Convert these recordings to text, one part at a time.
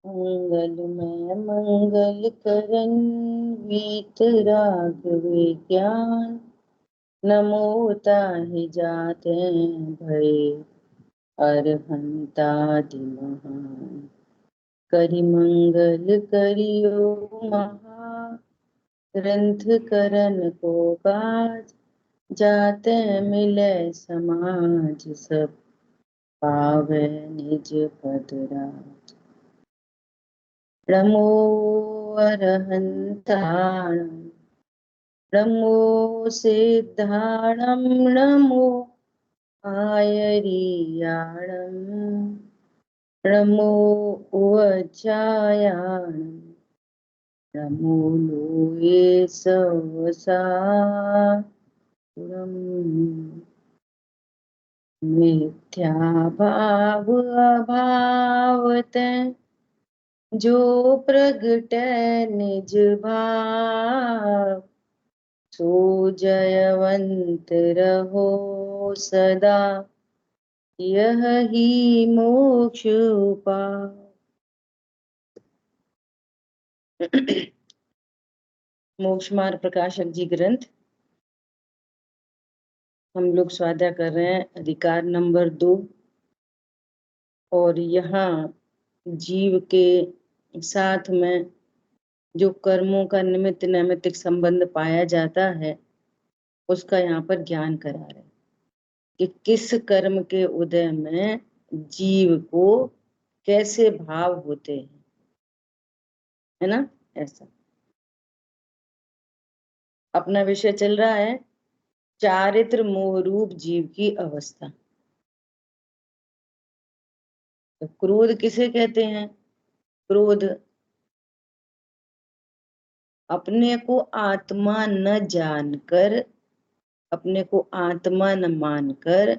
मंगल में मंगल करन वीतराग विज्ञान। नमो ताहि जाते भय अरहंतादि महान। करि मंगल करियो महा ग्रंथ करन को काज। जाते मिले समाज सब पावे निज पद राज। नमो अरहंताणं नमो सिद्धाणं नमो आयरियाणं नमो उवज्जायाणं नमो लोये सवसारम्। मिथ्या भाव अभावत जो प्रगटै निज भाव। सो जयवंत रहो सदा यह ही मोक्ष उपाय। मोक्ष मार्ग प्रकाशक जी ग्रंथ हम लोग स्वाध्याय कर रहे हैं, अधिकार नंबर 2। और यहाँ जीव के साथ में जो कर्मों का निमित्त नैमित्तिक संबंध पाया जाता है उसका यहाँ पर ज्ञान करा रहे हैं कि किस कर्म के उदय में जीव को कैसे भाव होते हैं, है ना। ऐसा अपना विषय चल रहा है चारित्र मोह रूप जीव की अवस्था। तो क्रोध किसे कहते हैं? क्रोध अपने को आत्मा न जानकर, अपने को आत्मा न मानकर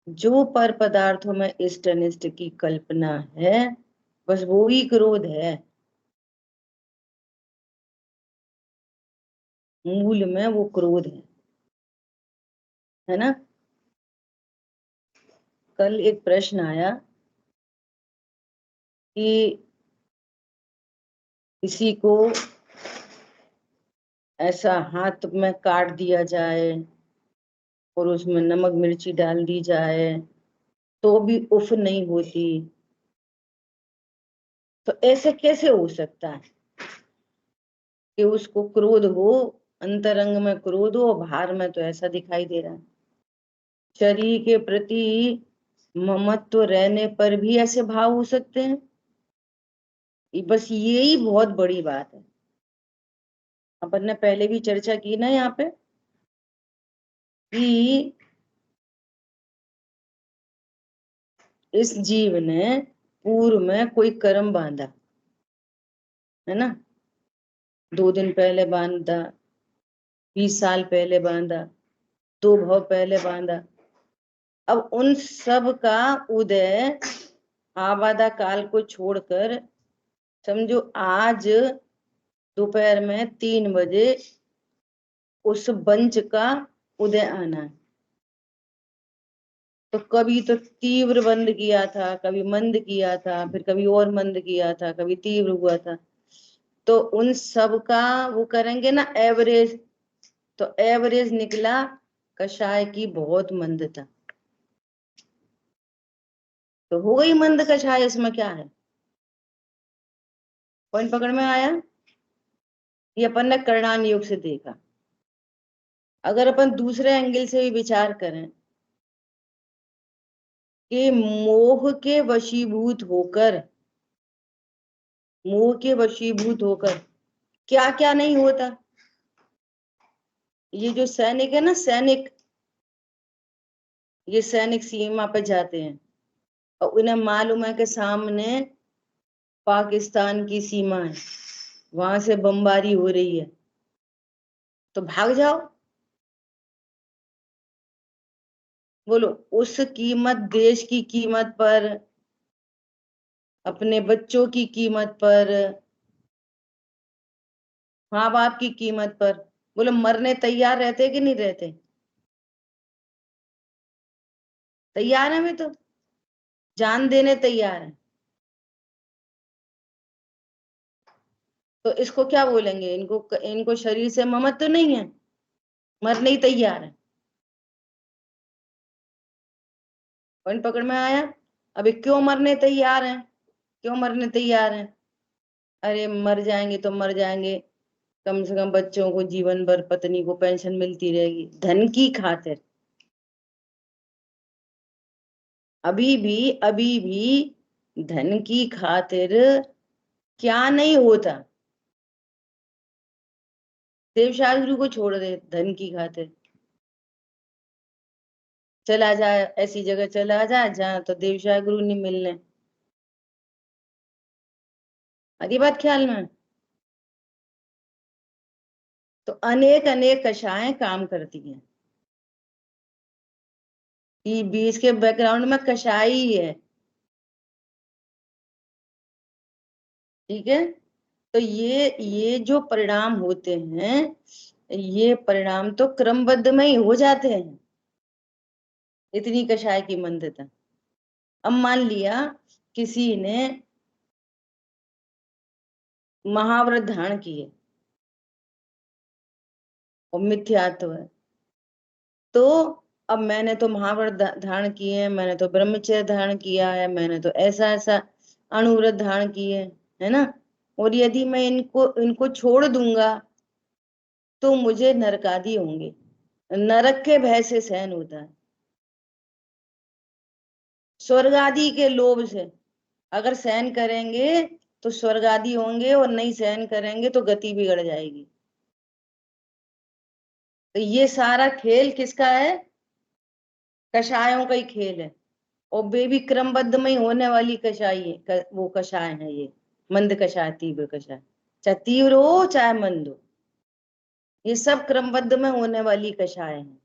जो पर पदार्थों में इष्ट अनिष्ट की कल्पना है, बस वो ही क्रोध है। मूल में वो क्रोध है ना। कल एक प्रश्न आया कि किसी को ऐसा हाथ में काट दिया जाए और उसमें नमक मिर्ची डाल दी जाए तो भी उफ नहीं होती, तो ऐसे कैसे हो सकता है कि उसको क्रोध हो, अंतरंग में क्रोध हो, बाहर में तो ऐसा दिखाई दे रहा है। शरीर के प्रति ममत्व रहने पर भी ऐसे भाव हो सकते हैं। बस यही बहुत बड़ी बात है। अपन ने पहले भी चर्चा की ना यहाँ पे कि इस जीव ने पूर्व में कोई कर्म बांधा है ना। 2 दिन पहले बांधा, 20 साल पहले बांधा, 2 भाव पहले बांधा। अब उन सब का उदय आबादा काल को छोड़कर समझो आज दोपहर में 3 बजे उस वंश का उदय आना है। तो कभी तो तीव्र बंद किया था, कभी मंद किया था, फिर कभी और मंद किया था, कभी तीव्र हुआ था। तो उन सब का वो करेंगे ना एवरेज, तो एवरेज निकला कषाय की बहुत मंदता। तो हो गई मंद कषाय, इसमें क्या है? पॉइंट पकड़ में आया? ये अपन ने करणान योग से देखा। अगर अपन दूसरे एंगल से भी विचार करें कि मोह के वशीभूत होकर, मोह के वशीभूत होकर क्या क्या नहीं होता। ये जो सैनिक है ना, सैनिक, ये सैनिक सीमा पे जाते हैं और उन्हें मालूम है कि सामने पाकिस्तान की सीमा है, वहां से बमबारी हो रही है, तो भाग जाओ। बोलो, उस कीमत, देश की कीमत पर, अपने बच्चों की कीमत पर, माँ बाप की कीमत पर, बोलो मरने तैयार रहते कि नहीं रहते? तैयार है, मैं तो जान देने तैयार है। तो इसको क्या बोलेंगे? इनको शरीर से ममत्व तो नहीं है, मरने ही तैयार है। पॉइंट पकड़ में आया? अभी क्यों मरने तैयार हैं? क्यों मरने तैयार हैं? अरे मर जाएंगे तो मर जाएंगे, कम से कम बच्चों को जीवन भर, पत्नी को पेंशन मिलती रहेगी, धन की खातिर। अभी भी धन की खातिर क्या नहीं होता। देवशास्त्री को छोड़ दे, धन की खातिर चला जाए, ऐसी जगह चला जाए जहां तो देवशाह गुरु नहीं मिलने। आधी बात ख्याल में? तो अनेक अनेक कषाएं काम करती हैं, कि बीच के बैकग्राउंड में कषाय ही है। ठीक है? तो ये जो परिणाम होते हैं, ये परिणाम तो क्रमबद्ध में ही हो जाते हैं, इतनी कषाय की मंदता। अब मान लिया किसी ने महाव्रत धारण किए और मिथ्यात्व है, तो अब मैंने तो महाव्रत धारण किए हैं, मैंने तो ब्रह्मचर्य धारण किया है, मैंने तो ऐसा ऐसा अणुव्रत धारण किए है ना, और यदि मैं इनको इनको छोड़ दूंगा तो मुझे नरकादि होंगे। नरक के भय से सहन होता है, स्वर्ग आदि के लोभ से। अगर सहन करेंगे तो स्वर्ग आदि होंगे, और नहीं सहन करेंगे तो गति बिगड़ जाएगी। तो ये सारा खेल किसका है? कषायों का ही खेल है। और वे भी क्रमबद्ध में ही होने वाली कषाय है, वो कषाय है ये, मंद कषाय, तीव्र कषाय, चाहे तीव्र हो चाहे मंद हो, ये सब क्रमबद्ध में होने वाली कषाय है।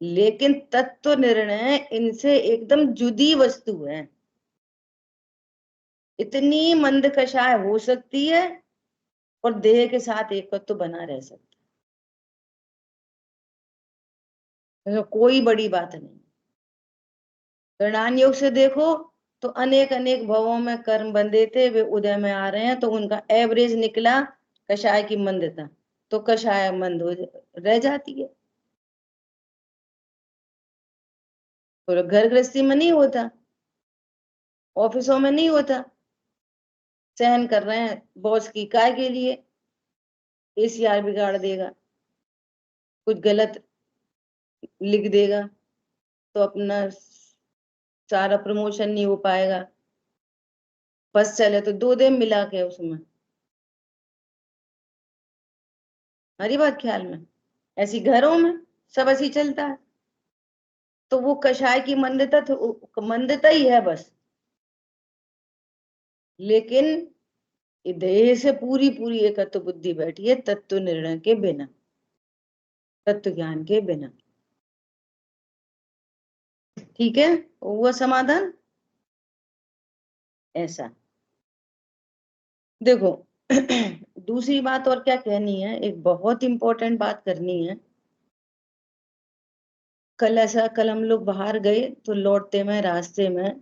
लेकिन तत्व निर्णय इनसे एकदम जुदी वस्तु है। इतनी मंद कषाय हो सकती है और देह के साथ एकत्व तो बना रह सकता है, तो कोई बड़ी बात नहीं। गणन योग से देखो तो अनेक अनेक भवों में कर्म बंधे थे, वे उदय में आ रहे हैं, तो उनका एवरेज निकला कषाय की मंदता, तो कषाय मंद हो रह जाती है। और घर गृहस्थी में नहीं होता, ऑफिसों में नहीं होता, सहन कर रहे हैं बॉस की काय के लिए, एसीआर बिगाड़ देगा, कुछ गलत लिख देगा, तो अपना सारा प्रमोशन नहीं हो पाएगा। बस चले तो 2 दिन मिला के उसमें, हरी बात ख्याल में? ऐसी घरों में सब ऐसी चलता है। तो वो कषाय की मंदता तो मंदता ही है बस, लेकिन देह से पूरी पूरी एकत्व बुद्धि बैठी है, तत्व निर्णय के बिना, तत्व ज्ञान के बिना। ठीक है, हुआ समाधान? ऐसा देखो दूसरी बात और क्या कहनी है, एक बहुत इंपॉर्टेंट बात करनी है। कल हम लोग बाहर गए तो लौटते में रास्ते में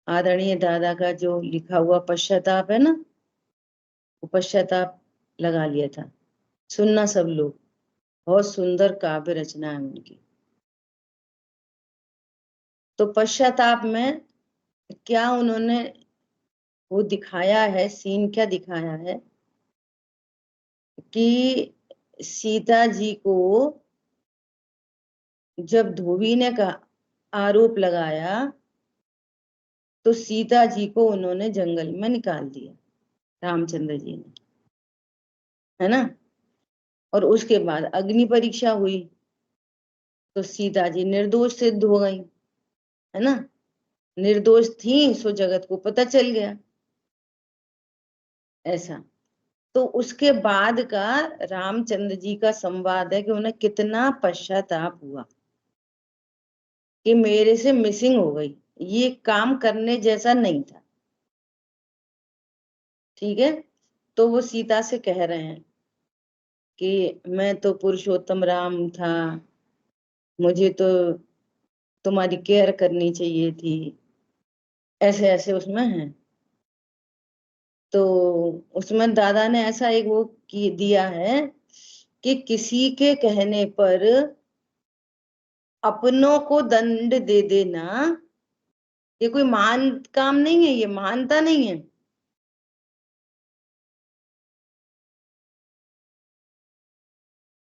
आदरणीय दादा का जो लिखा हुआ पश्चाताप है ना, वो पश्चाताप लगा लिया था। सुनना सब लोग, बहुत सुंदर काव्य रचना है उनकी। तो पश्चाताप में क्या उन्होंने वो दिखाया है, सीन क्या दिखाया है कि सीता जी को जब धोबी ने का आरोप लगाया तो सीता जी को उन्होंने जंगल में निकाल दिया, रामचंद्र जी ने, है ना। और उसके बाद अग्नि परीक्षा हुई तो सीता जी निर्दोष सिद्ध हो गई, है ना। निर्दोष थी सो जगत को पता चल गया, ऐसा। तो उसके बाद का रामचंद्र जी का संवाद है कि उन्हें कितना पश्चाताप हुआ कि मेरे से मिसिंग हो गई, ये काम करने जैसा नहीं था। ठीक है, तो वो सीता से कह रहे हैं कि मैं तो पुरुषोत्तम राम था, मुझे तो तुम्हारी केयर करनी चाहिए थी, ऐसे ऐसे उसमें है। तो उसमें दादा ने ऐसा एक वो दिया है कि किसी के कहने पर अपनों को दंड दे देना, ये कोई महान काम नहीं है, ये महानता नहीं है।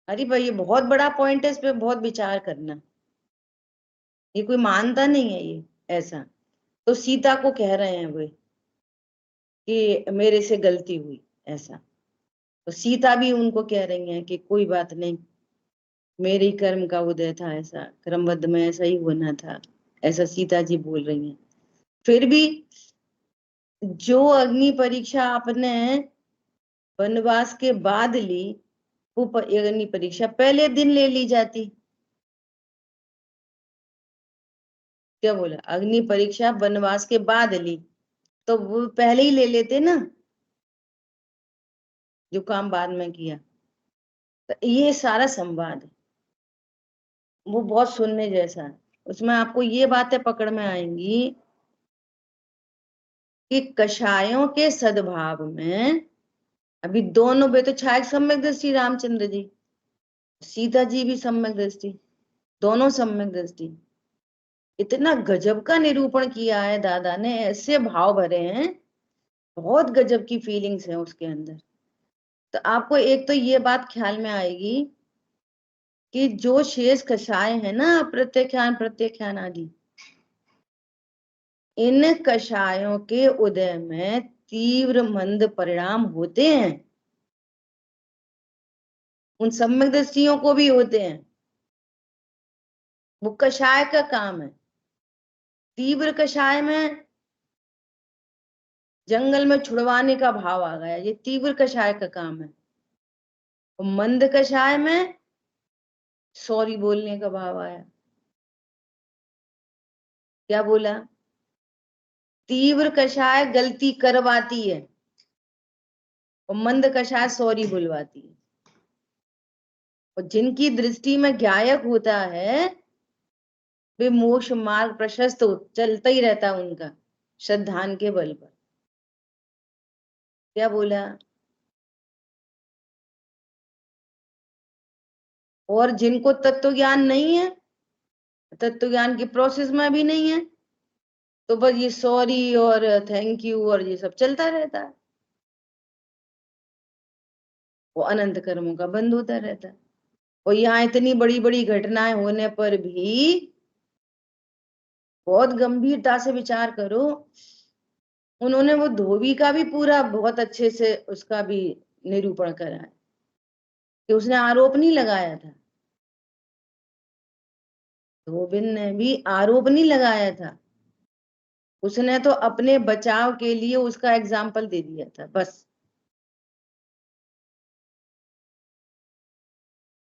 अरे भाई ये बहुत बड़ा पॉइंट है, इस पे बहुत विचार करना। ये कोई मानता नहीं है ये ऐसा। तो सीता को कह रहे हैं वे कि मेरे से गलती हुई ऐसा। तो सीता भी उनको कह रही हैं कि कोई बात नहीं, मेरे ही कर्म का उदय था, ऐसा क्रमबद्ध में ऐसा ही होना था, ऐसा सीता जी बोल रही हैं। फिर भी जो अग्नि परीक्षा आपने वनवास के बाद ली, वो अग्नि परीक्षा पहले दिन ले ली जाती। क्या बोला? अग्नि परीक्षा वनवास के बाद ली, तो वो पहले ही ले लेते ना, जो काम बाद में किया। तो ये सारा संवाद है, वो बहुत सुनने जैसा है। उसमें आपको ये बातें पकड़ में आएंगी कि कषायों के सद्भाव में, अभी दोनों बे तो छाया सम्यक दृष्टि रामचंद्र जी, सीता जी भी सम्यक दृष्टि, दोनों सम्यक दृष्टि। इतना गजब का निरूपण किया है दादा ने, ऐसे भाव भरे हैं, बहुत गजब की फीलिंग्स है उसके अंदर। तो आपको एक तो ये बात ख्याल में आएगी कि जो शेष कषाय है ना, प्रत्याख्यान प्रत्याख्यान आदि, इन कषायों के उदय में तीव्र मंद परिणाम होते हैं, उन सम्यक दृष्टियों को भी होते हैं। वो कषाय का काम है। तीव्र कषाय में जंगल में छुड़वाने का भाव आ गया, ये तीव्र कषाय का काम है। और मंद कषाय में सॉरी बोलने का भाव आया। क्या बोला? तीव्र कषाय गलती करवाती है और मंद कषाय सॉरी बुलवाती है। और जिनकी दृष्टि में ज्ञायक होता है, वे मोक्ष मार्ग प्रशस्त चलता ही रहता है उनका, श्रद्धान के बल पर। क्या बोला? और जिनको तत्व ज्ञान नहीं है, तत्व ज्ञान की प्रोसेस में भी नहीं है, तो बस ये सॉरी और थैंक यू और ये सब चलता रहता है, वो अनंत कर्मों का बंद होता रहता है। और यहाँ इतनी बड़ी बड़ी घटनाएं होने पर भी बहुत गंभीरता से विचार करो, उन्होंने वो धोबी का भी पूरा बहुत अच्छे से उसका भी निरूपण करा है कि उसने आरोप नहीं लगाया था। धोबिन ने भी आरोप नहीं लगाया था, उसने तो अपने बचाव के लिए उसका एग्जाम्पल दे दिया था बस,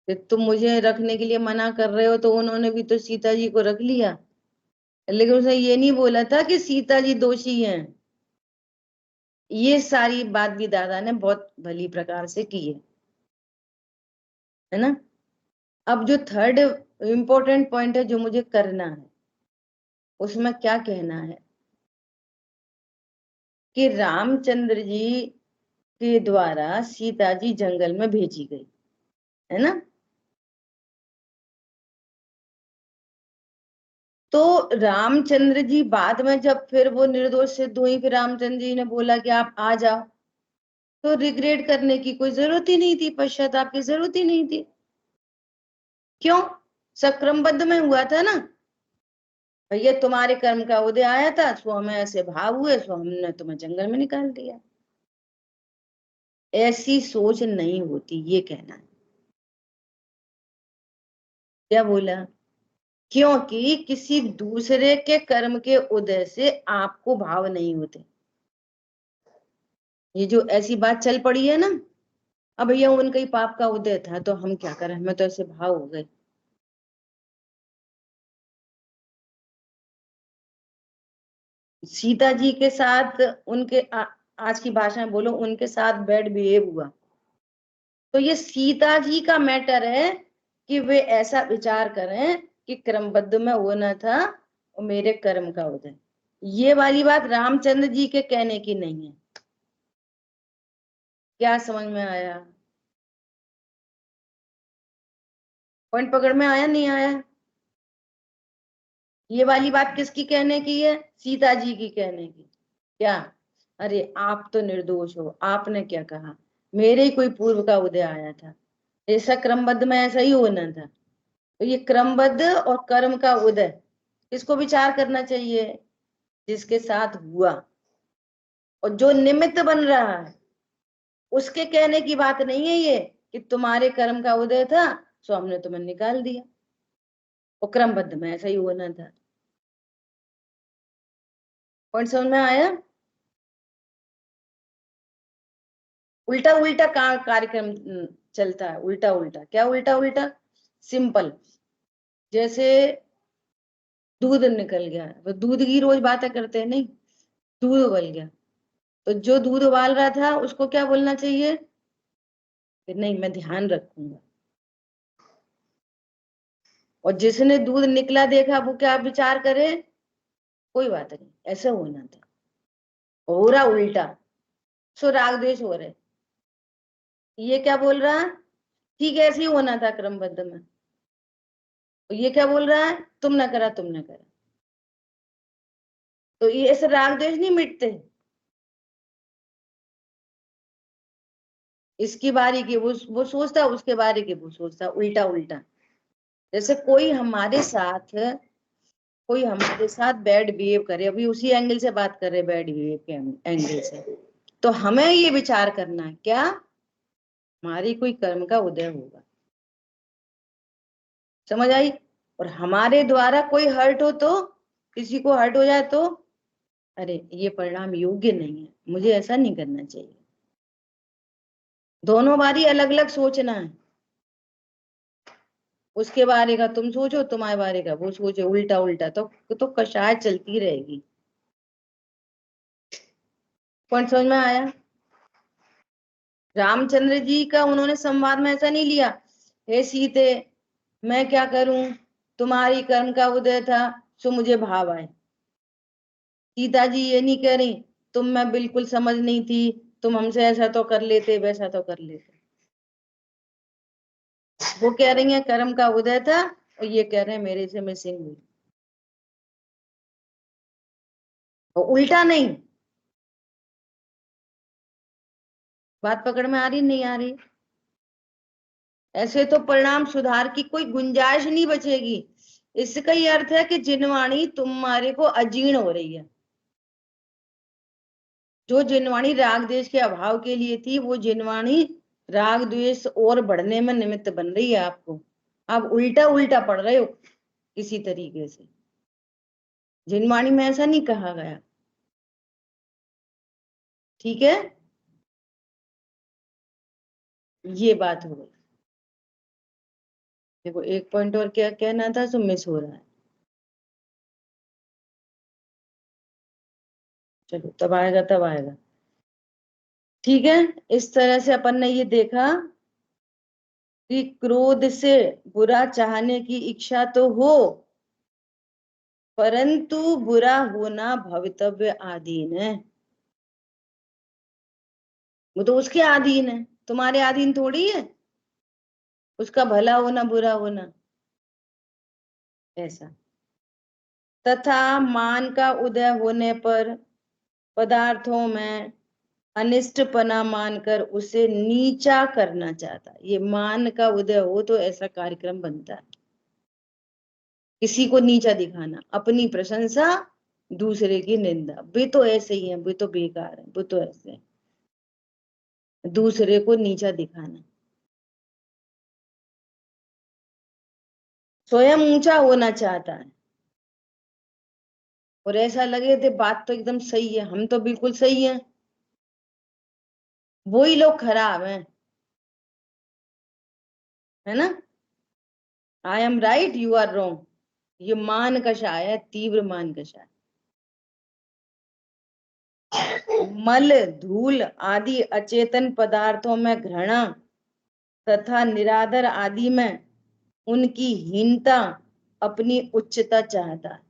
कि तुम मुझे रखने के लिए मना कर रहे हो, तो उन्होंने भी तो सीता जी को रख लिया, लेकिन उसने ये नहीं बोला था कि सीता जी दोषी हैं। ये सारी बात भी दादा ने बहुत भली प्रकार से की है ना। अब जो थर्ड इंपॉर्टेंट पॉइंट है जो मुझे करना है, उसमें क्या कहना है कि रामचंद्र जी के द्वारा सीता जी जंगल में भेजी गई, है ना। तो रामचंद्र जी बाद में जब फिर वो निर्दोष सिद्ध हुई, फिर रामचंद्र जी ने बोला कि आप आ जाओ, तो रिग्रेट करने की कोई जरूरत ही नहीं थी, पश्चाताप की जरूरत ही नहीं थी। क्यों? सक्रमबद्ध में हुआ था ना, भैया तुम्हारे कर्म का उदय आया था, सो हमें ऐसे भाव हुए, सो हमने तुम्हें जंगल में निकाल दिया। ऐसी सोच नहीं होती, ये कहना है। क्या बोला? क्योंकि किसी दूसरे के कर्म के उदय से आपको भाव नहीं होते। ये जो ऐसी बात चल पड़ी है ना, अब भैया उनका ही पाप का उदय था तो हम क्या करें, हमें तो ऐसे भाव हो गए। सीता जी के साथ उनके आज की भाषा में बोलो, उनके साथ बैड बिहेव हुआ, तो ये सीता जी का मैटर है कि वे ऐसा विचार करें कि क्रमबद्ध में होना था और मेरे कर्म का उदय। ये वाली बात रामचंद्र जी के कहने की नहीं है। क्या समझ में आया? पॉइंट पकड़ में आया नहीं आया? ये वाली बात किसकी कहने की है? सीता जी की कहने की। क्या? अरे आप तो निर्दोष हो, आपने क्या कहा? मेरे ही कोई पूर्व का उदय आया था, ऐसा क्रमबद्ध में ऐसा ही होना था। तो ये क्रमबद्ध और कर्म का उदय इसको विचार करना चाहिए, जिसके साथ हुआ और जो निमित्त बन रहा है उसके कहने की बात नहीं है ये कि तुम्हारे कर्म का उदय था सो हमने तुम्हें निकाल दिया, और क्रमबद्ध में ऐसा ही होना था। पॉइंट समझ में आया? उल्टा उल्टा कार्यक्रम चलता है, उल्टा उल्टा। क्या उल्टा उल्टा? सिंपल, जैसे दूध निकल गया, तो दूध की रोज बातें करते हैं नहीं, दूध उबल गया, तो जो दूध उबाल रहा था उसको क्या बोलना चाहिए कि नहीं मैं ध्यान रखूंगा, और जिसने दूध निकला देखा वो क्या विचार करे, कोई बात नहीं ऐसा होना था, हो रहा उल्टा, सो राग द्वेष हो रहे। ये क्या बोल रहा है? ठीक है ऐसे ही होना था क्रमबद्ध में। तो ये क्या बोल रहा है? तुम ना करा, तुम ना करा। तो ये ऐसे राग द्वेष नहीं मिटते। इसकी बारी की वो सोचता, उसके बारे की वो सोचता, उल्टा उल्टा। जैसे कोई हमारे साथ बैड बिहेव करे, अभी उसी एंगल से बात कर रहे, बैड बिहेव के एंगल से, तो हमें ये विचार करना है क्या हमारी कोई कर्म का उदय होगा। समझ आई? और हमारे द्वारा कोई हर्ट हो तो, किसी को हर्ट हो जाए तो, अरे ये परिणाम योग्य नहीं है, मुझे ऐसा नहीं करना चाहिए। दोनों बारी अलग अलग सोचना है, उसके बारे का तुम सोचो, तुम्हारे बारे का वो सोचो, उल्टा उल्टा तो कशाय चलती रहेगी। पॉइंट समझ में आया? रामचंद्र जी का उन्होंने संवाद में ऐसा नहीं लिया, हे सीते मैं क्या करूं, तुम्हारी कर्म का उदय था सो मुझे भाव आए। सीता जी ये नहीं कह रही तुम मैं बिल्कुल समझ नहीं थी, तुम हमसे ऐसा तो कर लेते वैसा तो कर लेते। वो कह रही है कर्म का उदय था, और ये कह रहे हैं मेरे से मिसिंग हुई। और उल्टा नहीं। बात पकड़ में आ रही नहीं आ रही? ऐसे तो परिणाम सुधार की कोई गुंजाइश नहीं बचेगी। इसका ये अर्थ है कि जिनवाणी तुम्हारे को अजीर्ण हो रही है। जो जिनवाणी राग द्वेष के अभाव के लिए थी, वो जिनवाणी राग द्वेष और बढ़ने में निमित्त बन रही है आपको। आप उल्टा उल्टा पढ़ रहे हो किसी तरीके से। जिनवाणी में ऐसा नहीं कहा गया, ठीक है? ये बात हो गई। देखो एक पॉइंट और क्या कहना था तो मिस हो रहा है। चलो तब आएगा तब आएगा। ठीक है, इस तरह से अपन ने ये देखा कि क्रोध से बुरा चाहने की इच्छा तो हो, परंतु बुरा होना भवितव्य आधीन है। वो तो उसके अधीन है, तुम्हारे अधीन थोड़ी है उसका भला होना बुरा होना, ऐसा। तथा मान का उदय होने पर पदार्थों में अनिष्टपना मानकर उसे नीचा करना चाहता। ये मान का उदय हो तो ऐसा कार्यक्रम बनता है, किसी को नीचा दिखाना, अपनी प्रशंसा दूसरे की निंदा। वे तो ऐसे ही हैं, वे तो बेकार है, वो तो ऐसे हैं। दूसरे को नीचा दिखाना, स्वयं ऊंचा होना चाहता है, और ऐसा लगे थे बात तो एकदम सही है, हम तो बिल्कुल सही हैं, वही लोग खराब हैं, है ना? I am right you are wrong, ये मान कषाय है, तीव्र मान कषाय। मल धूल आदि अचेतन पदार्थों में घृणा तथा निरादर आदि में उनकी हीनता, अपनी उच्चता चाहता है।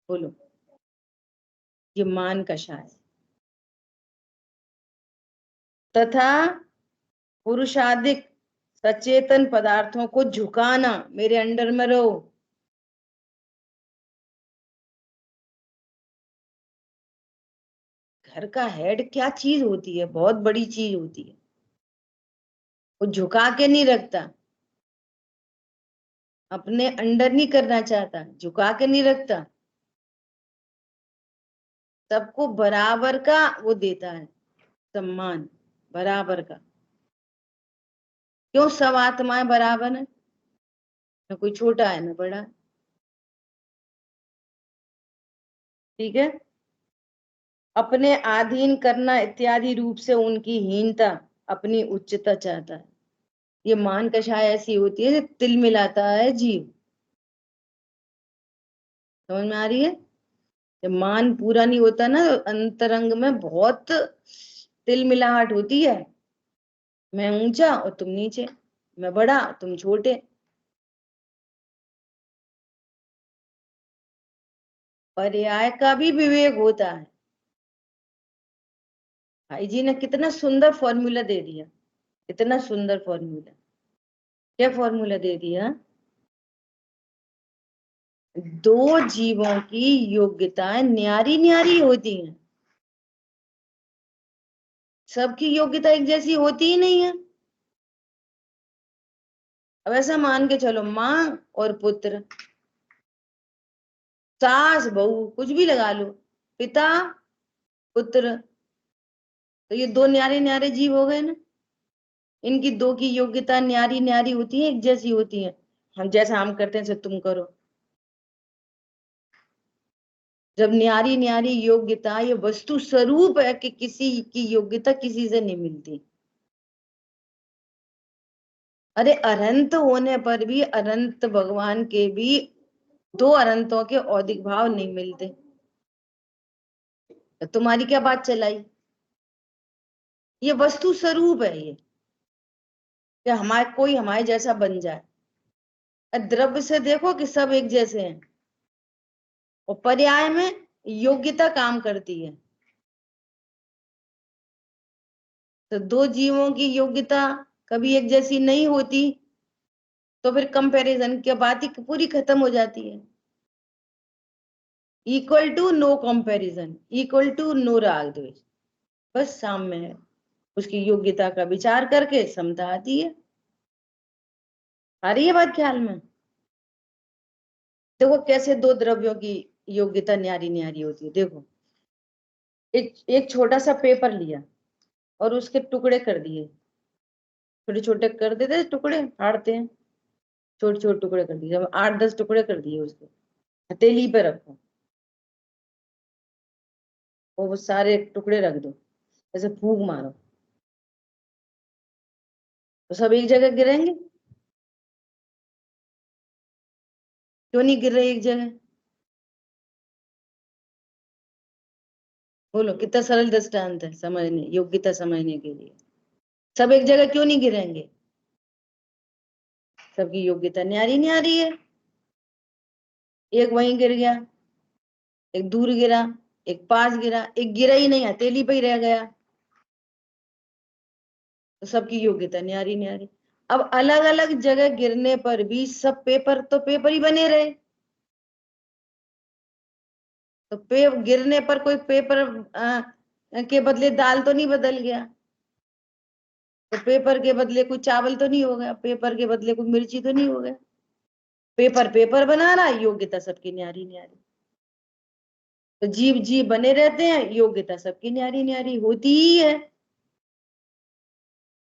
बोलो, ये मान कषाय। तथा पुरुषाधिक सचेतन पदार्थों को झुकाना, मेरे अंडर में रहो। घर का हेड क्या चीज होती है, बहुत बड़ी चीज होती है। वो झुका के नहीं रखता, अपने अंडर नहीं करना चाहता, झुका के नहीं रखता, सबको बराबर का वो देता है सम्मान, बराबर का। क्यों? सब आत्माएं बराबर है, न कोई छोटा है न बड़ा है। ठीक है। अपने अधीन करना इत्यादि रूप से उनकी हीनता अपनी उच्चता चाहता है। ये मान कषाय ऐसी होती है जो तिल मिलाता है जीव। समझ में आ रही है? जब मान पूरा नहीं होता ना, तो अंतरंग में बहुत तिल मिलाहट होती है। मैं ऊंचा और तुम नीचे, मैं बड़ा तुम छोटे। पर्याय का भी विवेक होता है। भाई जी ने कितना सुंदर फॉर्मूला दे दिया, इतना सुंदर फॉर्मूला। क्या फॉर्मूला दे दिया? दो जीवों की योग्यताएं न्यारी न्यारी होती हैं। सबकी योग्यता एक जैसी होती ही नहीं है। अब ऐसा मान के चलो, माँ और पुत्र, सास बहू, कुछ भी लगा लो, पिता पुत्र, तो ये दो न्यारे न्यारे जीव हो गए ना। इनकी दो की योग्यता न्यारी न्यारी होती है, एक जैसी होती है। हम जैसा हम करते हैं सो तुम करो। जब न्यारी न्यारी योग्यता ये वस्तु स्वरूप है कि किसी की योग्यता किसी से नहीं मिलती। अरे अनंत होने पर भी अनंत भगवान के भी दो अनंतों के औदिक भाव नहीं मिलते। तो तुम्हारी क्या बात चलाई? ये वस्तु स्वरूप है ये, कि हमारे कोई हमारे जैसा बन जाए। द्रव्य से देखो कि सब एक जैसे हैं, और पर्याय में योग्यता काम करती है। तो दो जीवों की योग्यता कभी एक जैसी नहीं होती, तो फिर कंपैरिजन की बात ही पूरी खत्म हो जाती है। Equal to no comparison, equal to no राग द्वेष, बस साम्य है। उसकी योग्यता का विचार करके समता आती है। आ रही है बात ख्याल में? देखो कैसे दो द्रव्यों की योग्यता न्यारी न्यारी होती है। देखो, एक छोटा सा पेपर लिया और उसके टुकड़े कर दिए, छोटे छोटे कर देते टुकड़े, फाड़ते हैं, छोटे छोटे टुकड़े कर दिए। जब 8-10 टुकड़े कर दिए उसके, हथेली पे रखो और वो सारे टुकड़े रख दो, ऐसे फूंक मारो, तो सब एक जगह गिरेंगे? क्यों नहीं गिर रहे एक जगह? बोलो, कितना सरल दृष्टांत है समझने, योग्यता समझने के लिए। सब एक जगह क्यों नहीं गिरेंगे? सबकी योग्यता न्यारी न्यारी है। एक वहीं गिर गया, एक दूर गिरा, एक पास गिरा, एक गिरा ही नहीं, हथेली पे ही रह गया, तो सबकी योग्यता न्यारी न्यारी। अब अलग अलग जगह गिरने पर भी सब पेपर तो पेपर ही बने रहे। तो गिरने पर कोई पेपर के बदले दाल तो नहीं बदल गया, तो पेपर के बदले कोई चावल तो नहीं हो गया, पेपर के बदले कोई मिर्ची तो नहीं हो गया। पेपर पेपर बना रहा, योग्यता सबकी न्यारी न्यारी। तो जीव जीव बने रहते हैं, योग्यता सबकी न्यारी न्यारी होती ही है।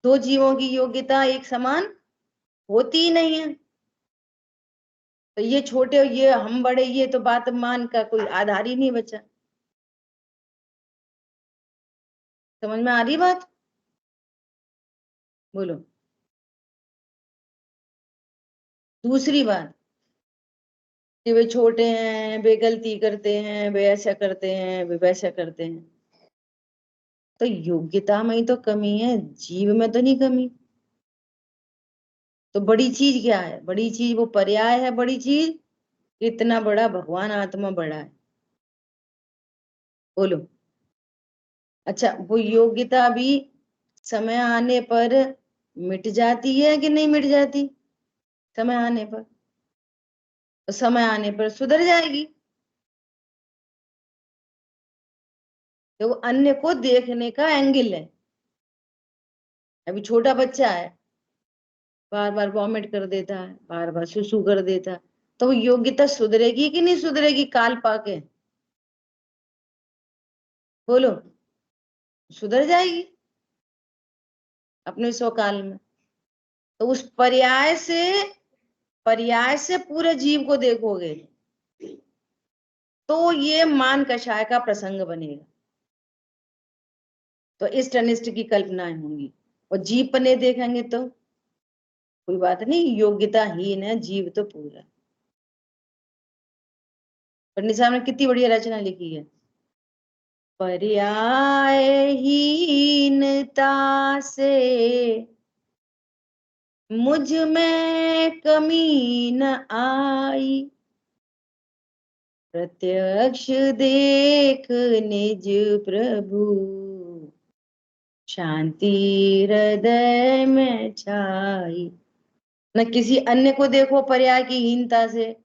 दो जीवों की योग्यता एक समान होती ही नहीं है। तो ये छोटे ये हम बड़े, ये तो बात मान का कोई आधार ही नहीं बचा। समझ में आ रही बात? बोलो। दूसरी बात कि वे छोटे हैं, वे गलती करते हैं, वे ऐसा करते हैं, वे वैसा करते हैं, तो योग्यता में ही तो कमी है, जीव में तो नहीं कमी। तो बड़ी चीज क्या है? बड़ी चीज वो पर्याय है। बड़ी चीज इतना बड़ा भगवान आत्मा बड़ा है। बोलो। अच्छा, वो योग्यता भी समय आने पर मिट जाती है कि नहीं मिट जाती? समय आने पर, तो समय आने पर सुधर जाएगी। तो अन्य को देखने का एंगल है। अभी छोटा बच्चा है, बार बार वॉमिट कर देता है, बार बार सुसु कर देता है, तो वो योग्यता सुधरेगी कि नहीं सुधरेगी काल पाके? बोलो, सुधर जाएगी अपने स्वकाल में। तो उस पर्याय से पूरे जीव को देखोगे तो ये मान कषाय का प्रसंग बनेगा। तो इष्ट अनिष्ट की कल्पनाएं होंगी, और जीव पने देखेंगे तो कोई बात नहीं, योग्यताहीन है जीव तो पूरा। पंडित साहब ने कितनी बढ़िया रचना लिखी है। पर्यायहीनता से मुझ में कमी न आई, प्रत्यक्ष देख निज प्रभु, शांति हृदय में छाई। न किसी अन्य को देखो पर्याय की हीनता से,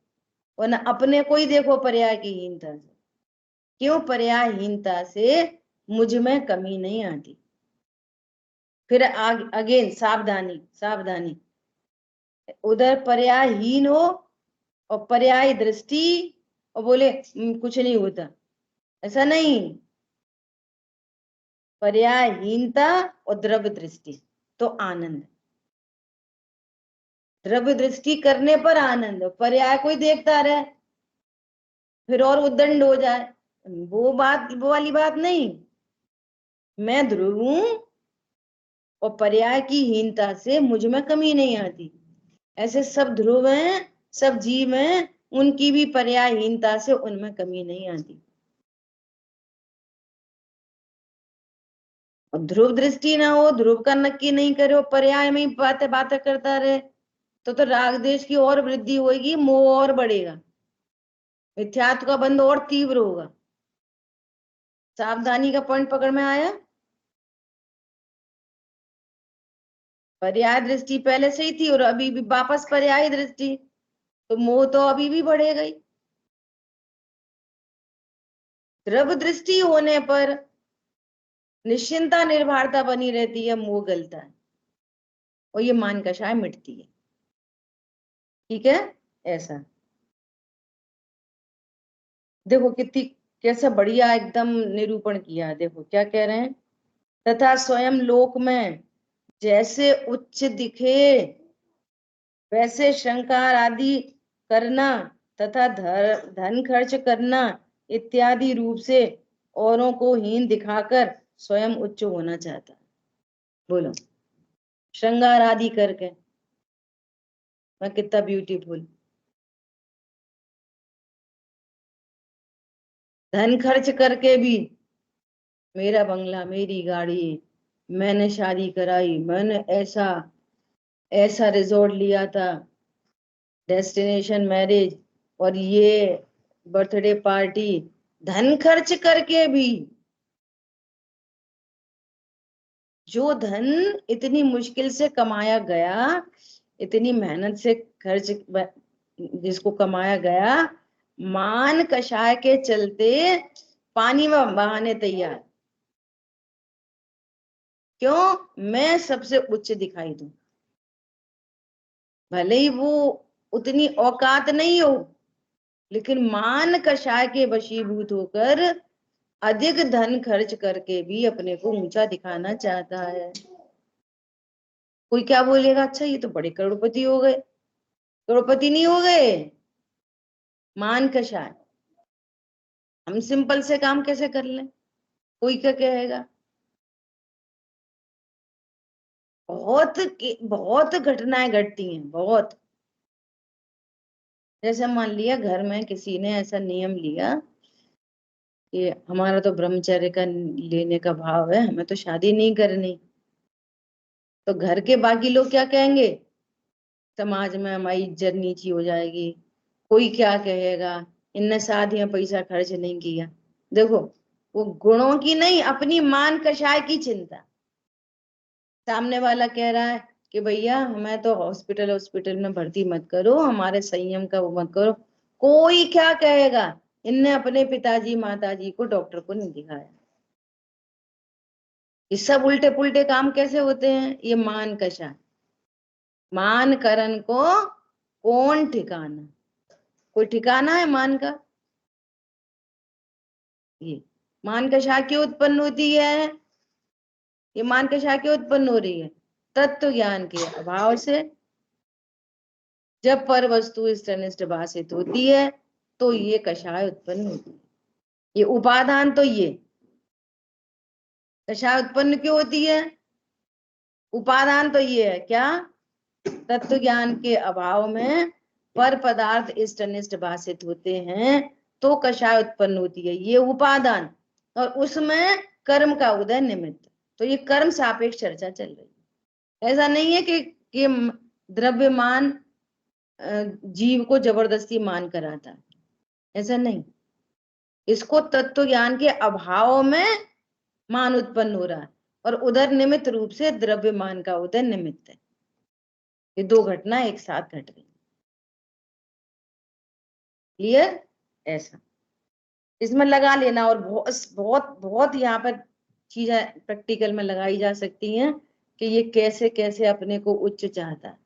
और न अपने को ही देखो पर्याय की हीनता से। क्यों? पर्यायहीनता से मुझ में कमी नहीं आती। फिर अगेन सावधानी सावधानी, उधर पर्यायहीन हो और पर्याय दृष्टि और बोले कुछ नहीं होता, ऐसा नहीं। पर्यायहीनता और द्रव्य दृष्टि तो आनंद, द्रव्य दृष्टि करने पर आनंद, पर्याय कोई देखता रहे फिर और उद्दंड हो जाए, वो वाली बात नहीं। मैं ध्रुव हूं और पर्याय की हीनता से मुझ में कमी नहीं आती। ऐसे सब ध्रुव हैं, सब जीव हैं, उनकी भी पर्यायहीनता से उनमें कमी नहीं आती। और ध्रुव दृष्टि ना हो, ध्रुव का नक्की नहीं करे, पर्याय में ही बातें बातें करता रहे, तो राग देश की और वृद्धि होगी, मोह और बढ़ेगा, मिथ्यात्व का बंध और तीव्र होगा। सावधानी का पॉइंट पकड़ में आया? पर्याय दृष्टि पहले से ही थी और अभी भी वापस पर्याय दृष्टि, तो मोह तो अभी भी बढ़ेगा ही। द्रव्य दृष्टि होने पर निश्चिंता निर्भरता बनी रहती है, मोह गलता है और ये मान कषाय मिटती है। ठीक है, ऐसा देखो कितनी कैसा बढ़िया एकदम निरूपण किया। देखो क्या कह रहे हैं, तथा स्वयं लोक में जैसे उच्च दिखे वैसे श्रृंगार आदि करना तथा धन खर्च करना इत्यादि रूप से औरों को हीन दिखाकर स्वयं उच्च होना चाहता है। बोलो, श्रृंगार आदि करके मैं कितना ब्यूटीफुल, धन खर्च करके भी मेरा बंगला मेरी गाड़ी, मैंने शादी कराई, मैंने ऐसा ऐसा रिजॉर्ट लिया था, डेस्टिनेशन मैरिज, और ये बर्थडे पार्टी, धन खर्च करके भी। जो धन इतनी मुश्किल से कमाया गया, इतनी मेहनत से खर्च जिसको कमाया गया, मान कषाय के चलते पानी में बहाने तैयार। क्यों? मैं सबसे उच्च दिखाई दूं, भले ही वो उतनी औकात नहीं हो, लेकिन मान कषाय के वशीभूत होकर अधिक धन खर्च करके भी अपने को ऊंचा दिखाना चाहता है। कोई क्या बोलेगा, अच्छा ये तो बड़े करोड़पति हो गए। करोड़पति नहीं हो गए, मान कषाय। हम सिंपल से काम कैसे कर लें, कोई क्या कहेगा। बहुत बहुत घटनाएं घटती हैं, बहुत। जैसे मान लिया घर में किसी ने ऐसा नियम लिया कि हमारा तो ब्रह्मचर्य का लेने का भाव है, हमें तो शादी नहीं करनी, तो घर के बाकी लोग क्या कहेंगे, समाज में हमारी इज्जत नीची हो जाएगी, कोई क्या कहेगा, इनने शादी में पैसा खर्च नहीं किया। देखो, वो गुणों की नहीं, अपनी मान कषाय की चिंता। सामने वाला कह रहा है कि भैया हमें तो हॉस्पिटल में भर्ती मत करो, हमारे संयम का वो मत करो। कोई क्या कहेगा, इनने अपने पिताजी माताजी को डॉक्टर को नहीं दिखाया। ये सब उल्टे पुल्टे काम कैसे होते हैं? ये मान कषा, मान करण को कौन ठिकाना? कोई ठिकाना है मान का? ये मान कषा क्यों उत्पन्न होती है? ये मान कषा क्यों उत्पन्न हो रही है? तत्व ज्ञान के अभाव से। जब पर वस्तु इष्टनिष्ट भाषित होती है तो ये कषाय उत्पन्न होती है। ये उपादान तो ये कषाय उत्पन्न क्यों होती है? उपादान तो ये है क्या? तत्व ज्ञान के अभाव में पर पदार्थ इष्टनिष्ट भाषित होते हैं तो कषाय उत्पन्न होती है, ये उपादान। और उसमें कर्म का उदय निमित्त। तो ये कर्म सापेक्ष चर्चा चल रही है। ऐसा नहीं है कि द्रव्यमान जीव को जबरदस्ती मान कराता है, ऐसा नहीं। इसको तत्व ज्ञान के अभाव में मान उत्पन्न हो रहा है और उदर निमित्त रूप से द्रव्यमान का उदय निमित्त है। ये दो घटना एक साथ घट गई। क्लियर? ऐसा इसमें लगा लेना। और बहुत बहुत बहुत यहाँ पर चीजें प्रैक्टिकल में लगाई जा सकती हैं कि ये कैसे कैसे अपने को उच्च चाहता है।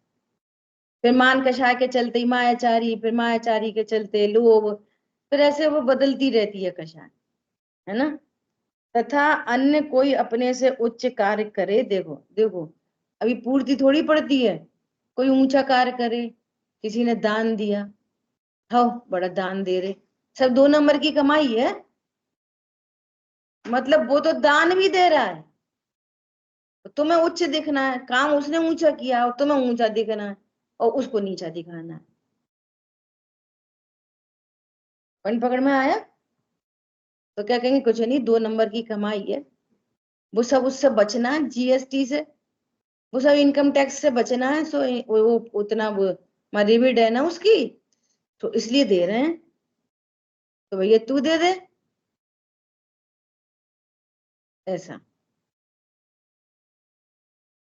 फिर मान कषाय के चलते मायाचारी, फिर मायाचारी के चलते लोभ, फिर ऐसे वो बदलती रहती है कषाय, है ना। तथा अन्य कोई अपने से उच्च कार्य करे। देखो देखो, अभी पूर्ति थोड़ी पड़ती है। कोई ऊंचा कार्य करे, किसी ने दान दिया, हाँ बड़ा दान दे रहे, सब 2 नंबर की कमाई है। मतलब वो तो दान भी दे रहा है, तो तुम्हें उच्च दिखना है। काम उसने ऊंचा किया और तुम्हें ऊंचा दिखना है और उसको नीचा दिखाना है। पॉइंट पकड़ में आया? तो क्या कहेंगे, कुछ नहीं, 2 नंबर की कमाई है, वो सब उससे बचना है, जीएसटी से, वो सब इनकम टैक्स से बचना है। सो वो उतना वो रिबिड है ना उसकी, तो इसलिए दे रहे हैं। तो भैया तू दे दे, ऐसा।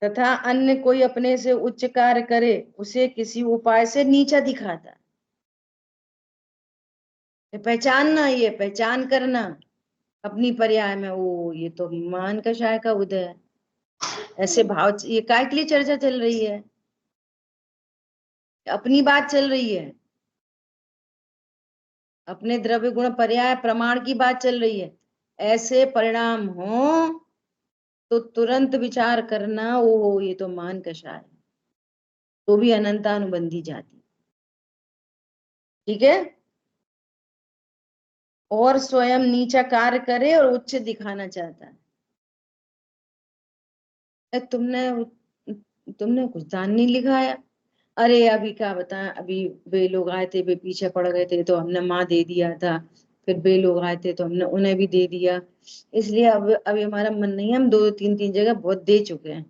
तथा अन्य कोई अपने से उच्च कार्य करे, उसे किसी उपाय से नीचा दिखाता है। ये पहचानना, ये पहचान करना अपनी पर्याय में। ओ ये तो मान कषाय का उदय है। ऐसे भाव, ये काय के लिए चर्चा चल रही है? अपनी बात चल रही है, अपने द्रव्य गुण पर्याय प्रमाण की बात चल रही है। ऐसे परिणाम हो तो तुरंत विचार करना, ओ ये तो मान कषाय है, तो भी अनंतानुबंधी जाति। ठीक है। और स्वयं नीचा कार्य करे और उच्च दिखाना चाहता है। तुमने तुमने कुछ दान नहीं लिखाया। अरे अभी क्या बताएं, अभी वे लोग आए थे, वे पीछे पड़ गए थे तो हमने माँ दे दिया था, फिर वे लोग आए थे तो हमने उन्हें भी दे दिया। इसलिए अब अभी हमारा मन नहीं है, हम 2 3 3 जगह बहुत दे चुके हैं।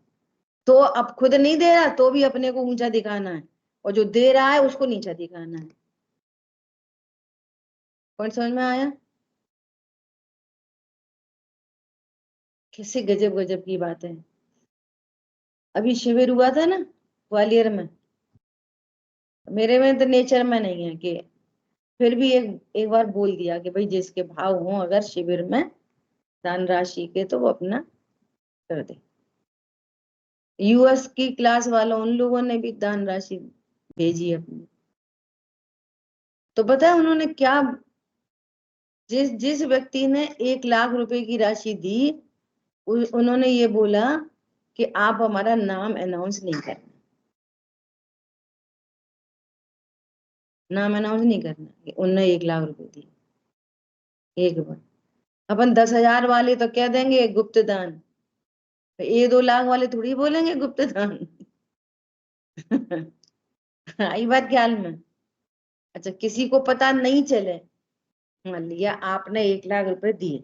तो अब खुद नहीं दे रहा तो भी अपने को ऊंचा दिखाना है, और जो दे रहा है उसको नीचा दिखाना है। पॉइंट समझ में आया? कैसे गजब गजब की बात है। अभी शिविर हुआ था ना ग्वालियर में, मेरे में तो नेचर में नहीं है कि, फिर भी एक एक बार बोल दिया कि भाई जिसके भाव हो अगर शिविर में दान राशि के, तो वो अपना कर दे। यूएस की क्लास वालों उन लोगों ने भी दान राशि भेजी अपनी। तो पता है उन्होंने क्या, जिस जिस व्यक्ति ने 1 लाख रुपए की राशि दी, उन्होंने ये बोला कि आप हमारा नाम अनाउंस नहीं करना, नाम अनाउंस नहीं करना कि उन्होंने 1 लाख रुपए दिए। एक बार अपन 10,000 वाले तो कह देंगे गुप्त दान, ये 2 लाख वाले थोड़ी बोलेंगे गुप्त दान। आई बात ख्याल में? अच्छा, किसी को पता नहीं चले, मान लिया आपने 1 लाख रुपए दिए